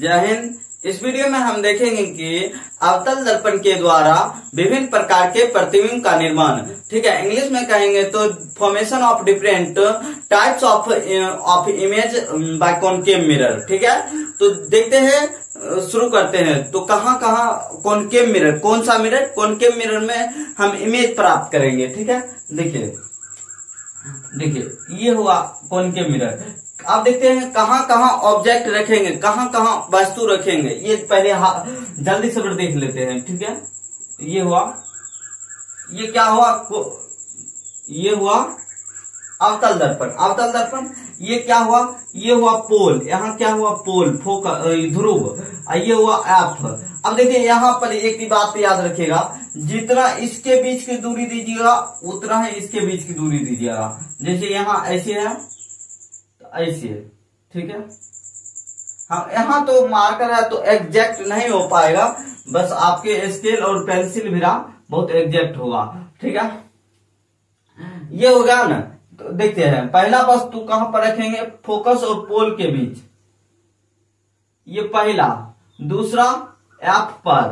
जय हिंद। इस वीडियो में हम देखेंगे कि अवतल दर्पण के द्वारा विभिन्न प्रकार के प्रतिबिंब का निर्माण। ठीक है, इंग्लिश में कहेंगे तो formation of different types of image by concave mirror. ठीक है, तो देखते हैं, शुरू करते हैं। तो कहाँ कॉनकेव मिरर, कौन सा मिरर? कॉनकेव मिरर में हम इमेज प्राप्त करेंगे। ठीक है, देखिए ये हुआ कॉनकेव मिरर। आप देखते हैं कहाँ ऑब्जेक्ट रखेंगे, कहाँ वस्तु रखेंगे। ये पहले जल्दी से देख लेते हैं। ठीक है, ये हुआ, ये क्या हुआ? ये हुआ अवतल दर्पण। ये क्या हुआ? ये हुआ पोल। यहाँ क्या हुआ? पोल, फोकस, ध्रुव। ये हुआ एफ। अब देखिए यहाँ पर एक बात याद रखिएगा, जितना इसके बीच की दूरी दीजिएगा उतना ही इसके बीच की दूरी दीजिएगा। जैसे यहाँ ऐसे है तो ऐसे, ठीक है। हाँ, यहाँ तो मार्कर है तो एग्जैक्ट नहीं हो पाएगा, बस आपके स्केल और पेंसिल भी बहुत एग्जैक्ट होगा। ठीक है, ये हो गया ना। तो देखते हैं पहला वस्तु कहां पर रखेंगे? फोकस और पोल के बीच, ये पहला। दूसरा एफ पर।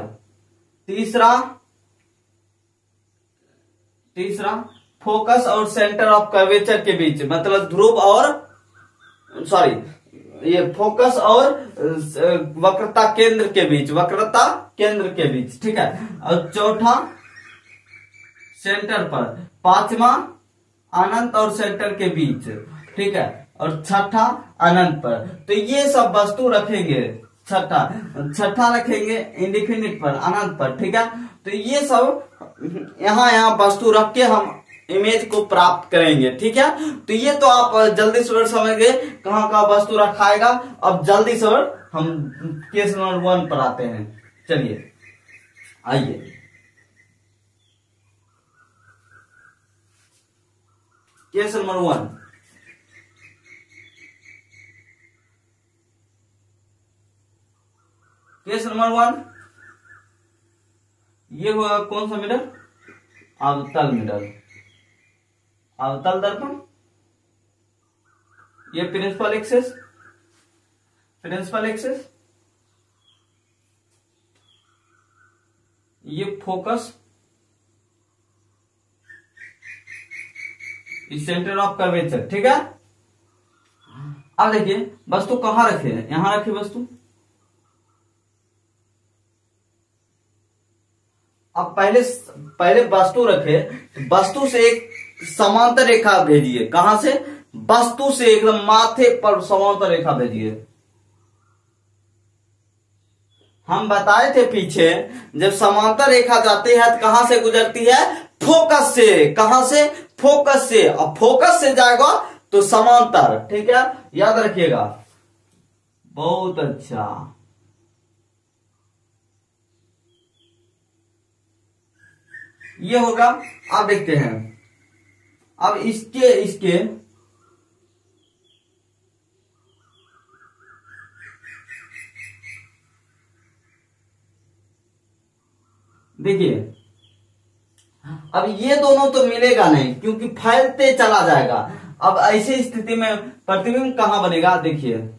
तीसरा फोकस और सेंटर ऑफ कर्वेचर के बीच, मतलब ध्रुव और ये फोकस और वक्रता केंद्र के बीच। ठीक है, और चौथा सेंटर पर। पांचवा अनंत और सेंटर के बीच। ठीक है, और छठा अनंत पर। तो ये सब वस्तु रखेंगे। छठा रखेंगे इंडिफिनिट पर, अनंत पर। ठीक है, तो ये सब यहाँ वस्तु रख के हम इमेज को प्राप्त करेंगे। ठीक है, तो ये तो आप जल्दी से समझ गए कहाँ वस्तु रखाएगा। अब जल्दी से हम केस नंबर 1 पर आते हैं। चलिए आइए, केस नंबर 1। केस नंबर 1, ये हुआ कौन सा मिरर? अवतल मिरर, अवतल दर्पण। ये प्रिंसिपल एक्सिस, ये फोकस, सेंटर ऑफ कर्वेचर। ठीक है, अब देखिए वस्तु कहां रखे? यहां रखे वस्तु। अब पहले वस्तु रखे, वस्तु से एक समांतर रेखा भेजिए। कहां से? वस्तु से एकदम माथे पर समांतर रेखा भेजिए। हम बताए थे पीछे, जब समांतर रेखा जाती है तो कहां से गुजरती है? फोकस से। कहां से? फोकस से। अब फोकस से जाएगा तो समांतर। ठीक है, याद रखिएगा। बहुत अच्छा। ये होगा। अब देखते हैं, अब इसके देखिए, अब ये दोनों तो मिलेगा नहीं क्योंकि फैलते चला जाएगा। अब ऐसी स्थिति में प्रतिबिंब कहां बनेगा? देखिए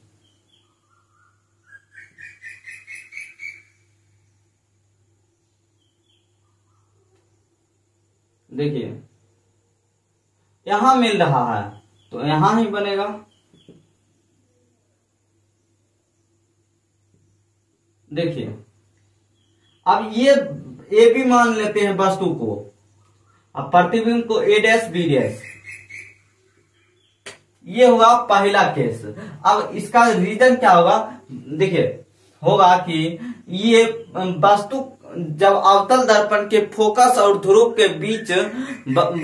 यहां मिल रहा है तो यहां ही बनेगा। देखिए, अब ये ए भी मान लेते हैं वस्तु को, अब प्रतिबिंब को ए डैश बी डैश। ये होगा पहला केस। अब इसका रीजन क्या होगा? देखिए होगा कि ये वस्तु जब अवतल दर्पण के फोकस और ध्रुव के बीच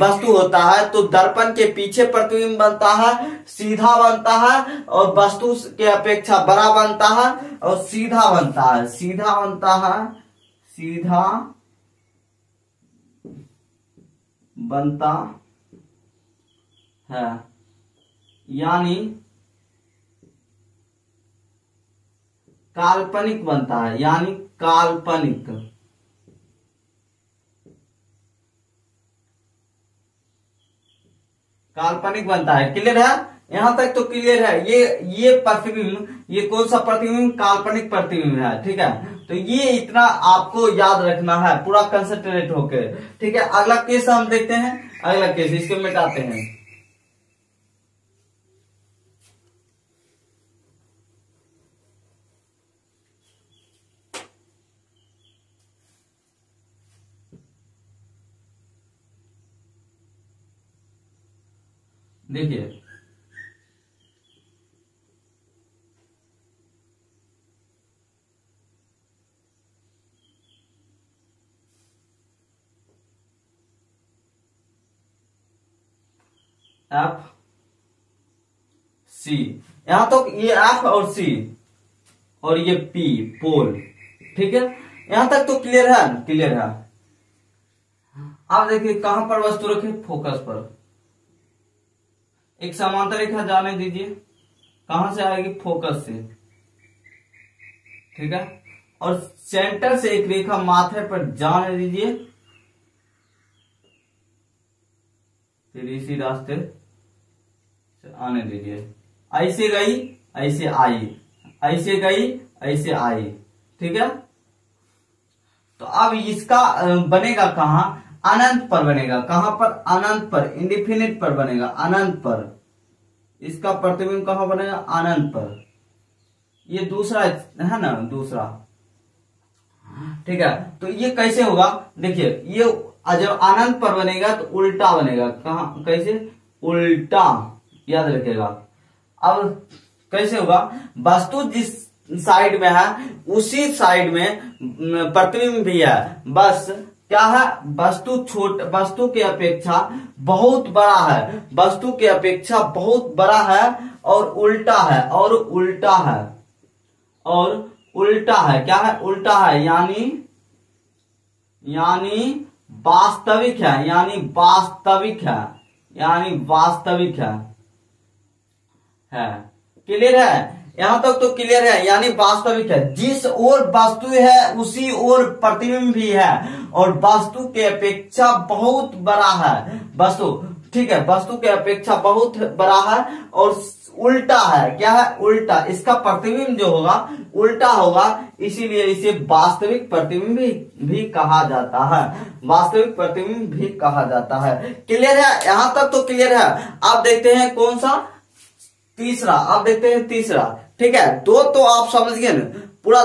वस्तु होता है तो दर्पण के पीछे प्रतिबिंब बनता है, सीधा बनता है और वस्तु के अपेक्षा बड़ा बनता है और सीधा बनता है, यानी काल्पनिक बनता है, यानी काल्पनिक। बनता है। क्लियर है? यहां तक तो क्लियर है। ये प्रतिबिंब, ये कौन सा प्रतिबिंब? काल्पनिक प्रतिबिंब है, ठीक है। तो ये इतना आपको याद रखना है पूरा कंसंट्रेट होके, ठीक है। अगला केस हम देखते हैं, अगला केस इसको मिटाते हैं। देखिए एफ सी, यहां तो ये एफ और सी और ये पी पोल, ठीक है। यहां तक तो क्लियर है, क्लियर है। आप देखिए कहां पर वस्तु रखे? फोकस पर। एक समांतर रेखा जाने दीजिए, कहां से आएगी? फोकस से, ठीक है। और सेंटर से एक रेखा माथे पर जाने दीजिए, फिर इसी रास्ते से आने दीजिए। ऐसे गई, ऐसे आई, ऐसे गई, ऐसे आई, ठीक है। तो अब इसका बनेगा कहां? अनंत पर बनेगा। कहां पर? अनंत पर, इंडिफिनिट पर बनेगा, अनंत पर। इसका प्रतिबिंब कहां बनेगा? अनंत पर। ये दूसरा है ना, दूसरा, ठीक है। तो ये कैसे होगा? देखिए ये जब अनंत पर बनेगा तो उल्टा बनेगा। कहां? कैसे? उल्टा, याद रखिएगा। अब कैसे होगा? वस्तु जिस साइड में है उसी साइड में प्रतिबिंब भी है, बस क्या है? वस्तु के अपेक्षा बहुत बड़ा है, वस्तु के अपेक्षा बहुत बड़ा है और उल्टा है, और उल्टा है, और उल्टा है। क्या है? उल्टा है, यानी वास्तविक है, यानी वास्तविक है, यानी वास्तविक है। क्लियर है? यहां तक तो क्लियर है, यानी वास्तविक है। जिस ओर वस्तु है उसी ओर प्रतिबिंब भी है, और वस्तु के अपेक्षा बहुत बड़ा है वस्तु, ठीक है। वस्तु के अपेक्षा बहुत बड़ा है और उल्टा है। क्या है? उल्टा। इसका प्रतिबिंब जो होगा उल्टा होगा, इसीलिए इसे वास्तविक प्रतिबिंब भी कहा जाता है, वास्तविक प्रतिबिंब भी कहा जाता है। क्लियर है? यहां तक तो क्लियर है। आप देखते हैं कौन सा? तीसरा। आप देखते हैं तीसरा, ठीक है। दो तो आप समझिए ना, पूरा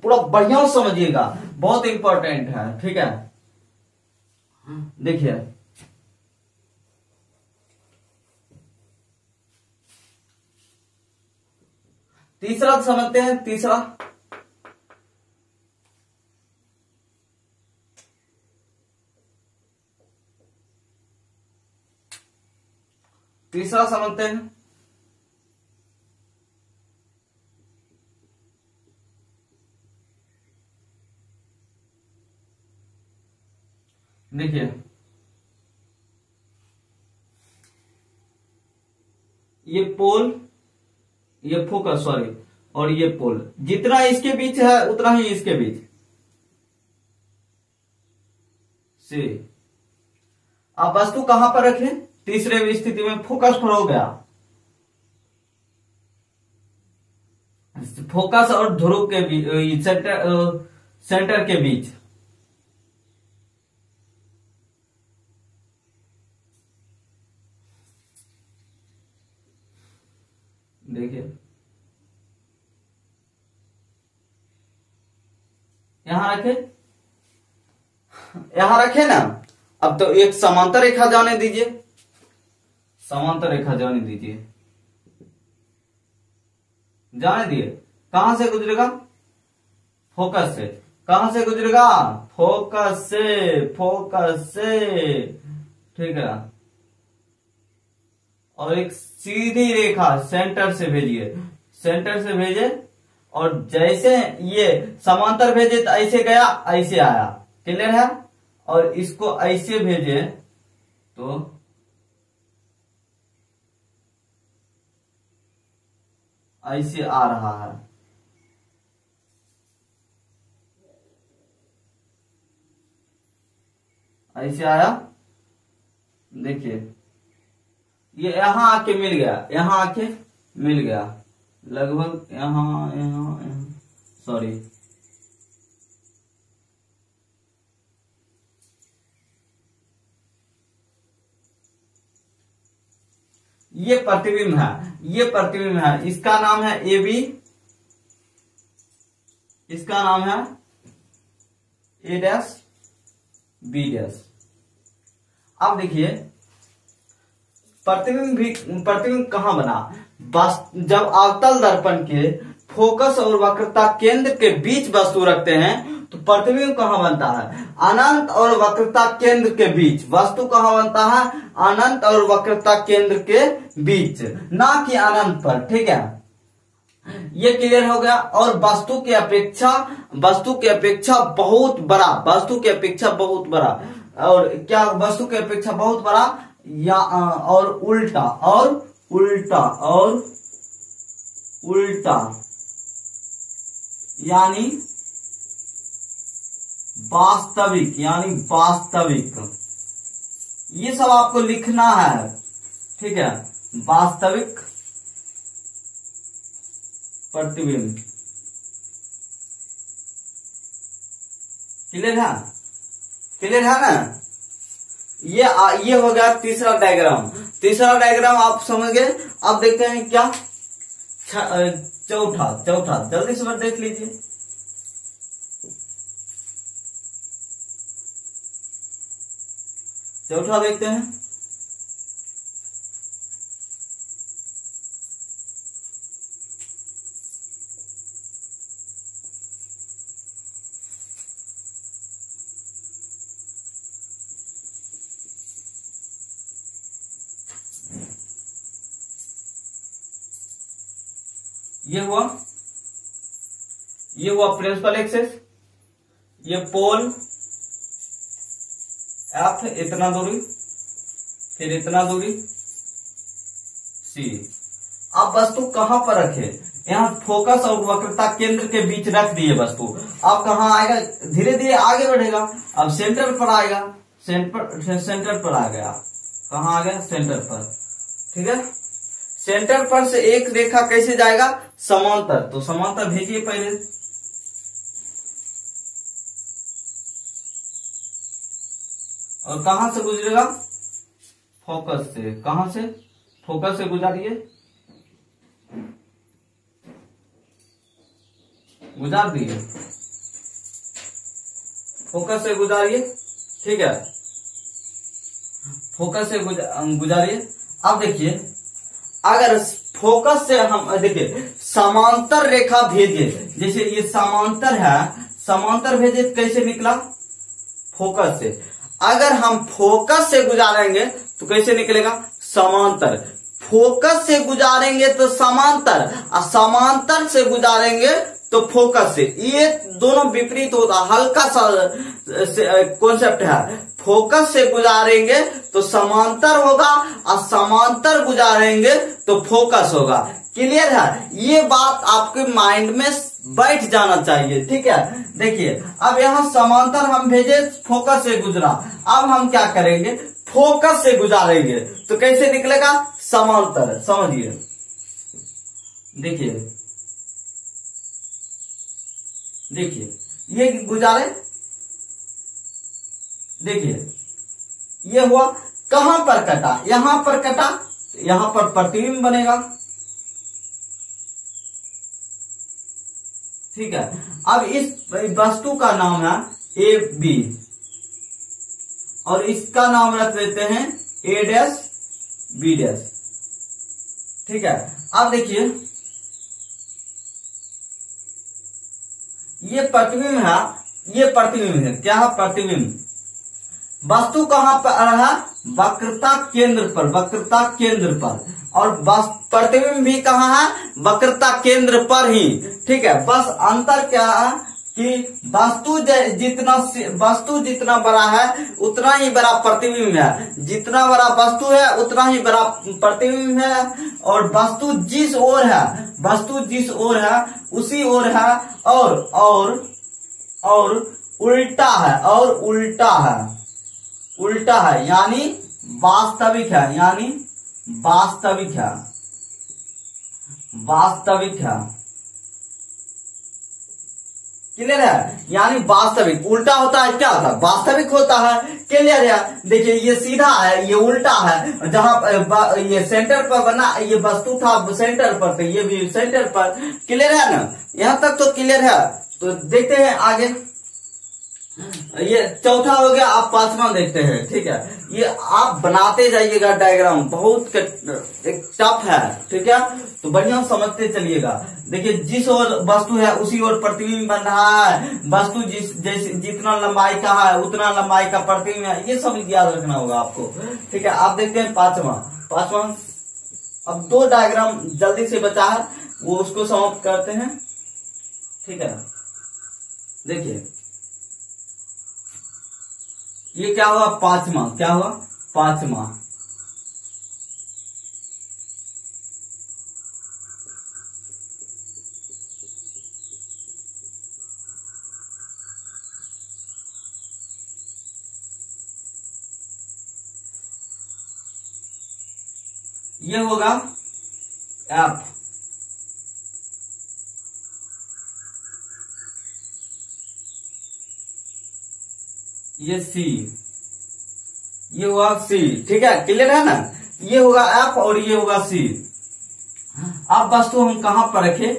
पूरा बढ़िया समझिएगा, बहुत इंपॉर्टेंट है, ठीक है। देखिए तीसरा समझते हैं। तीसरा समझते हैं। देखिए ये पोल, ये फोकस, सॉरी, और ये पोल, जितना इसके बीच है उतना ही इसके बीच से। आप वस्तु कहां पर रखें? तीसरे स्थिति में फोकस पर हो गया। फोकस और ध्रुव के बीच, सेंटर के बीच। देखिए यहां रखे, यहां रखे ना। अब तो एक समांतर रेखा जाने दीजिए, समांतर रेखा जाने दीजिए, जाने दिए। कहां से गुजरेगा? फोकस से। कहां से गुजरेगा? फोकस से, फोकस से, ठीक है। और एक सीधी रेखा सेंटर से भेजिए, सेंटर से भेजे, और जैसे ये समांतर भेजे तो ऐसे गया, ऐसे आया। क्लियर है? और इसको ऐसे भेजे तो ऐसे आ रहा है। ऐसे आया, देखिए ये यहाँ आके मिल गया, यहाँ आके मिल गया लगभग यहाँ सॉरी, ये प्रतिबिंब है, ये प्रतिबिंब है, इसका नाम है ए बी, इसका नाम है ए डैश बी डैश। अब देखिए प्रतिबिंब कहां बना, जब अवतल दर्पण के फोकस और वक्रता केंद्र के बीच वस्तु रखते हैं तो प्रतिबिंब कहां बनता है, अनंत और वक्रता केंद्र के बीच। वस्तु कहां बनता है, अनंत और वक्रता केंद्र के बीच, ना कि अनंत पर। ठीक है, ये क्लियर हो गया। और वस्तु की अपेक्षा बहुत बड़ा, वस्तु की अपेक्षा बहुत बड़ा, और क्या वस्तु की अपेक्षा बहुत बड़ा या और उल्टा यानी वास्तविक, ये सब आपको लिखना है। ठीक है, वास्तविक प्रतिबिंब। क्लियर है ना। ये हो गया तीसरा डायग्राम आप समझ गए। अब देखते हैं क्या चौथा जल्दी से मत देख लीजिए। चौथा देखते हैं। ये हुआ प्रिंसिपल एक्सिस, ये पोल एफ, इतना दूरी, फिर इतना दूरी सी। अब वस्तु कहां पर रखे, यहाँ फोकस और वक्रता केंद्र के बीच रख दिए वस्तु। अब कहां आएगा, धीरे धीरे आगे बढ़ेगा। अब सेंटर पर आएगा, सेंटर पर आ गया। कहां आ गया, सेंटर पर। ठीक है, सेंटर पर से एक रेखा कैसे जाएगा, समांतर। तो समांतर भेजिए पहले। और कहां से गुजरेगा, फोकस से। कहां से, फोकस से गुजारिए, गुजार दिए, फोकस से गुजारिए। ठीक है, फोकस से गुजारिए। अब देखिए, अगर फोकस से हम देखिए समांतर रेखा भेजे, जैसे ये समांतर है, समांतर भेजे तो कैसे निकला, फोकस से। अगर हम फोकस से गुजारेंगे तो कैसे निकलेगा, समांतर। फोकस से गुजारेंगे तो समांतर, और समांतर से गुजारेंगे तो फोकस से। ये दोनों विपरीत होता, हल्का सा कॉन्सेप्ट है। फोकस से गुजारेंगे तो समांतर होगा, और समांतर गुजारेंगे तो फोकस होगा। क्लियर है, ये बात आपके माइंड में बैठ जाना चाहिए। ठीक है, देखिए अब यहाँ समांतर हम भेजे, फोकस से गुजरा। अब हम क्या करेंगे, फोकस से गुजारेंगे तो कैसे निकलेगा, समांतर। समझिए, देखिए ये गुजारे, देखिए ये हुआ। कहां पर कटा, यहां पर कटा, यहां पर प्रतिबिंब बनेगा। ठीक है, अब इस वस्तु का नाम है ए बी, और इसका नाम रख देते हैं ए डैश बी डैश। ठीक है, अब देखिए ये प्रतिबिंब है, ये प्रतिबिंब है। क्या है, प्रतिबिंब। वस्तु कहां पर है, वक्रता केंद्र पर, वक्रता केंद्र पर। और प्रतिबिंब भी कहां है, वक्रता केंद्र पर ही। ठीक है, बस अंतर क्या है कि वस्तु जितना बड़ा है उतना ही बड़ा प्रतिबिंब है, जितना बड़ा वस्तु है उतना ही बड़ा प्रतिबिंब है। और वस्तु जिस ओर है उसी ओर है, और उल्टा है, यानी वास्तविक है, यानी वास्तविक है, वास्तविक है। क्लियर है? यानी वास्तविक उल्टा होता है, क्या होता है? वास्तविक होता है। क्लियर है? देखिए ये सीधा है, ये उल्टा है। जहां ये सेंटर पर बना, ये वस्तु था सेंटर पर, तो ये भी सेंटर पर। क्लियर है ना? यहां तक तो क्लियर है। तो देखते हैं आगे। ये चौथा हो गया, आप पांचवा देखते हैं। ठीक है, ये आप बनाते जाइएगा डायग्राम, बहुत टफ है। ठीक है, तो बढ़िया समझते चलिएगा। देखिए जिस ओर वस्तु है उसी ओर प्रतिबिंब बन रहा है। वस्तु जितना लंबाई का है उतना लंबाई का प्रतिबिंब है। ये सब याद रखना होगा आपको। ठीक है, आप देखते हैं पांचवा। अब 2 डायग्राम जल्दी से बचा है, वो उसको समाप्त करते हैं। ठीक है, देखिए ये क्या हुआ? पांचवा। क्या हुआ? पांचवा। ये होगा एफ। ये सी, ये होगा सी। ठीक है, क्लियर है ना? ये होगा एफ और ये होगा सी। अब वस्तु हम कहां पर रखे?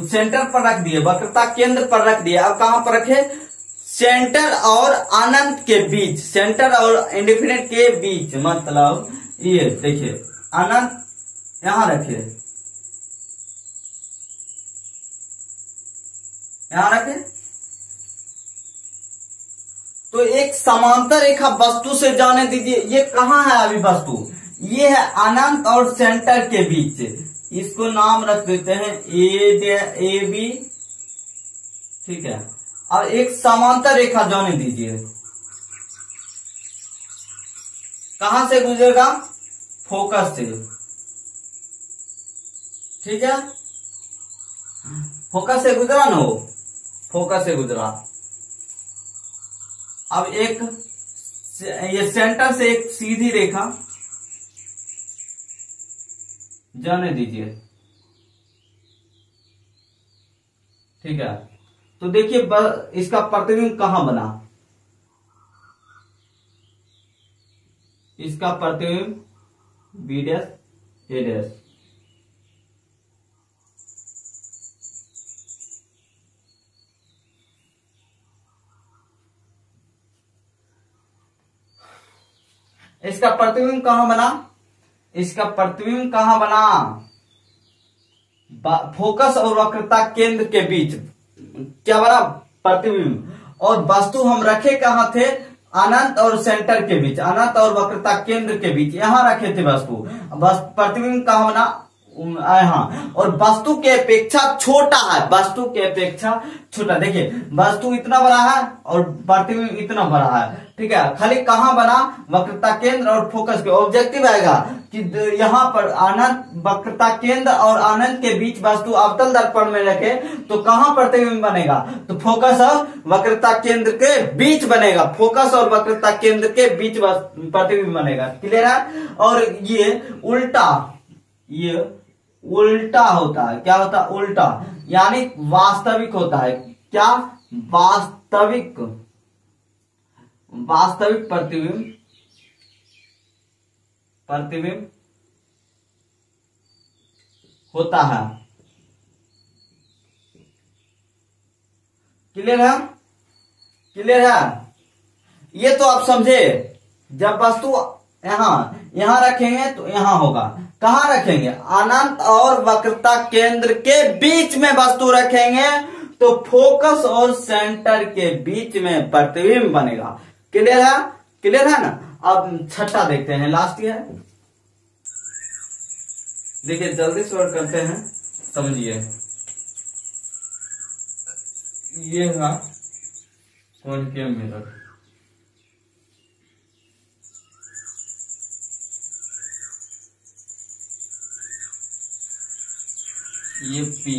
सेंटर पर रख दिए, वक्रता केंद्र पर रख दिए। अब कहां पर रखे? सेंटर और अनंत के बीच, सेंटर और इंडिफिनिट के बीच। मतलब ये देखिए अनंत यहां रखे, यहां रखे। तो एक समांतर रेखा वस्तु से जाने दीजिए। ये कहां है अभी वस्तु? ये है अनंत और सेंटर के बीच। इसको नाम रख देते हैं ए बी। ठीक है, और एक समांतर रेखा जाने दीजिए। कहां से गुजरेगा? फोकस से। ठीक है, फोकस से गुजरा ना हो, फोकस से गुजरा। अब एक ये सेंटर से एक सीधी रेखा जाने दीजिए। ठीक है, तो देखिए इसका प्रतिबिंब कहां बना? इसका प्रतिबिंब बी डैश ए डैश। इसका प्रतिबिंब कहां बना? इसका प्रतिबिंब कहां बना? फोकस और वक्रता केंद्र के बीच क्या बना? प्रतिबिंब। और वस्तु हम रखे कहां थे? अनंत और सेंटर के बीच, अनंत और वक्रता केंद्र के बीच, यहां रखे थे वस्तु। प्रतिबिंब कहां बना? यहाँ। और वस्तु के अपेक्षा छोटा है, वस्तु के अपेक्षा छोटा। देखिए वस्तु इतना बड़ा है और प्रतिबिंब इतना बड़ा है। ठीक है, खाली कहां बना? वक्रता केंद्र और फोकस के। ऑब्जेक्टिव आएगा कि यहाँ पर अनंत, वक्रता केंद्र और अनंत के बीच वस्तु अवतल दर्पण में रखे तो कहां प्रतिबिंब बनेगा? तो फोकस और वक्रता केंद्र के बीच बनेगा। फोकस और वक्रता केंद्र के बीच प्रतिबिंब बनेगा। क्लियर है? और ये उल्टा, ये उल्टा होता है। क्या होता है? उल्टा, यानी वास्तविक होता है। क्या? वास्तविक, वास्तविक प्रतिबिंब, प्रतिबिंब होता है। क्लियर है? क्लियर है? ये तो आप समझे। जब वस्तु यहां रखेंगे तो यहां होगा। कहां रखेंगे? अनंत और वक्रता केंद्र के बीच में वस्तु रखेंगे तो फोकस और सेंटर के बीच में प्रतिबिंब बनेगा। क्लियर है? क्लियर है ना? अब छठा देखते हैं, लास्ट है। देखिए जल्दी सॉल्व करते हैं, समझिए। ये है कॉन्केव मिरर। ये पी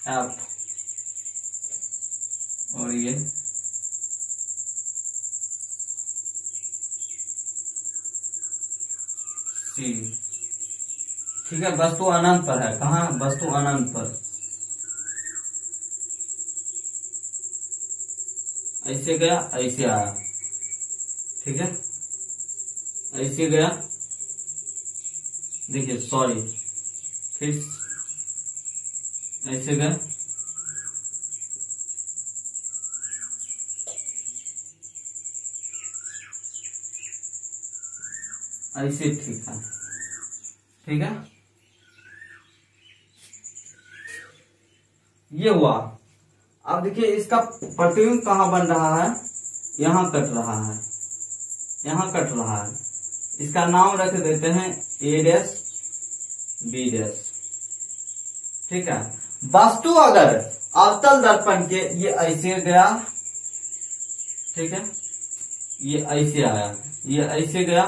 एफ और ये टी, ठीक है। वस्तु अनंत पर है, कहाँ? वस्तु अनंत पर। ऐसे गया, ऐसे आया, ठीक है, ऐसे गया, देखिए सॉरी, फिर ऐसे गया, ऐसे, ठीक है, ठीक है, ये हुआ। अब देखिए इसका प्रतिबिंब कहाँ बन रहा है? यहाँ कट रहा है, यहाँ कट रहा है। इसका नाम रख देते हैं ए डैश बी डैश, ठीक है। वस्तु अगर अवतल दर्पण के, ये ऐसे गया, ठीक है, ये ऐसे आया, ये ऐसे गया,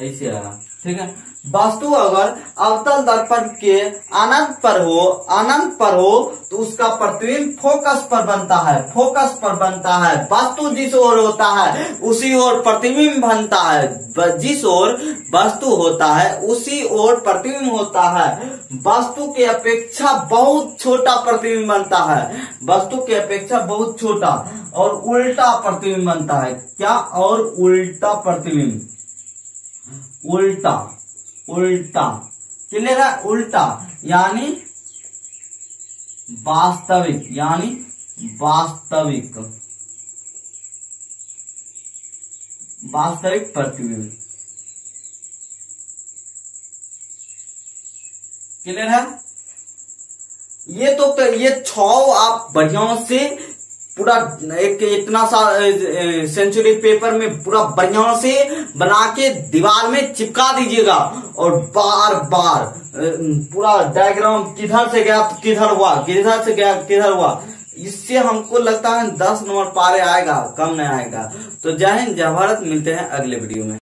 ऐसे आया, ठीक है। वस्तु अगर अवतल दर्पण के अनंत पर हो तो उसका प्रतिबिंब फोकस पर बनता है, फोकस पर बनता है। वस्तु जिस ओर होता है उसी ओर प्रतिबिंब बनता है, जिस ओर वस्तु होता है उसी ओर प्रतिबिंब होता है। वस्तु के अपेक्षा बहुत छोटा प्रतिबिंब बनता है, वस्तु के अपेक्षा बहुत छोटा, और उल्टा प्रतिबिंब बनता है। क्या? और उल्टा प्रतिबिंब, उल्टा, उल्टा, क्लियर है? उल्टा यानी वास्तविक, यानी वास्तविक, वास्तविक प्रतिबिंब, क्लियर है? ये तो ये 6 आप बढ़िया से पूरा एक इतना सा सेंचुरी पेपर में पूरा बढ़िया से बना के दीवार में चिपका दीजिएगा, और बार बार पूरा डायग्राम किधर से गया तो किधर हुआ, किधर से गया किधर हुआ। इससे हमको लगता है 10 नंबर पारे आएगा, कम नहीं आएगा। तो जय हिंद, जय भारत, मिलते हैं अगले वीडियो में।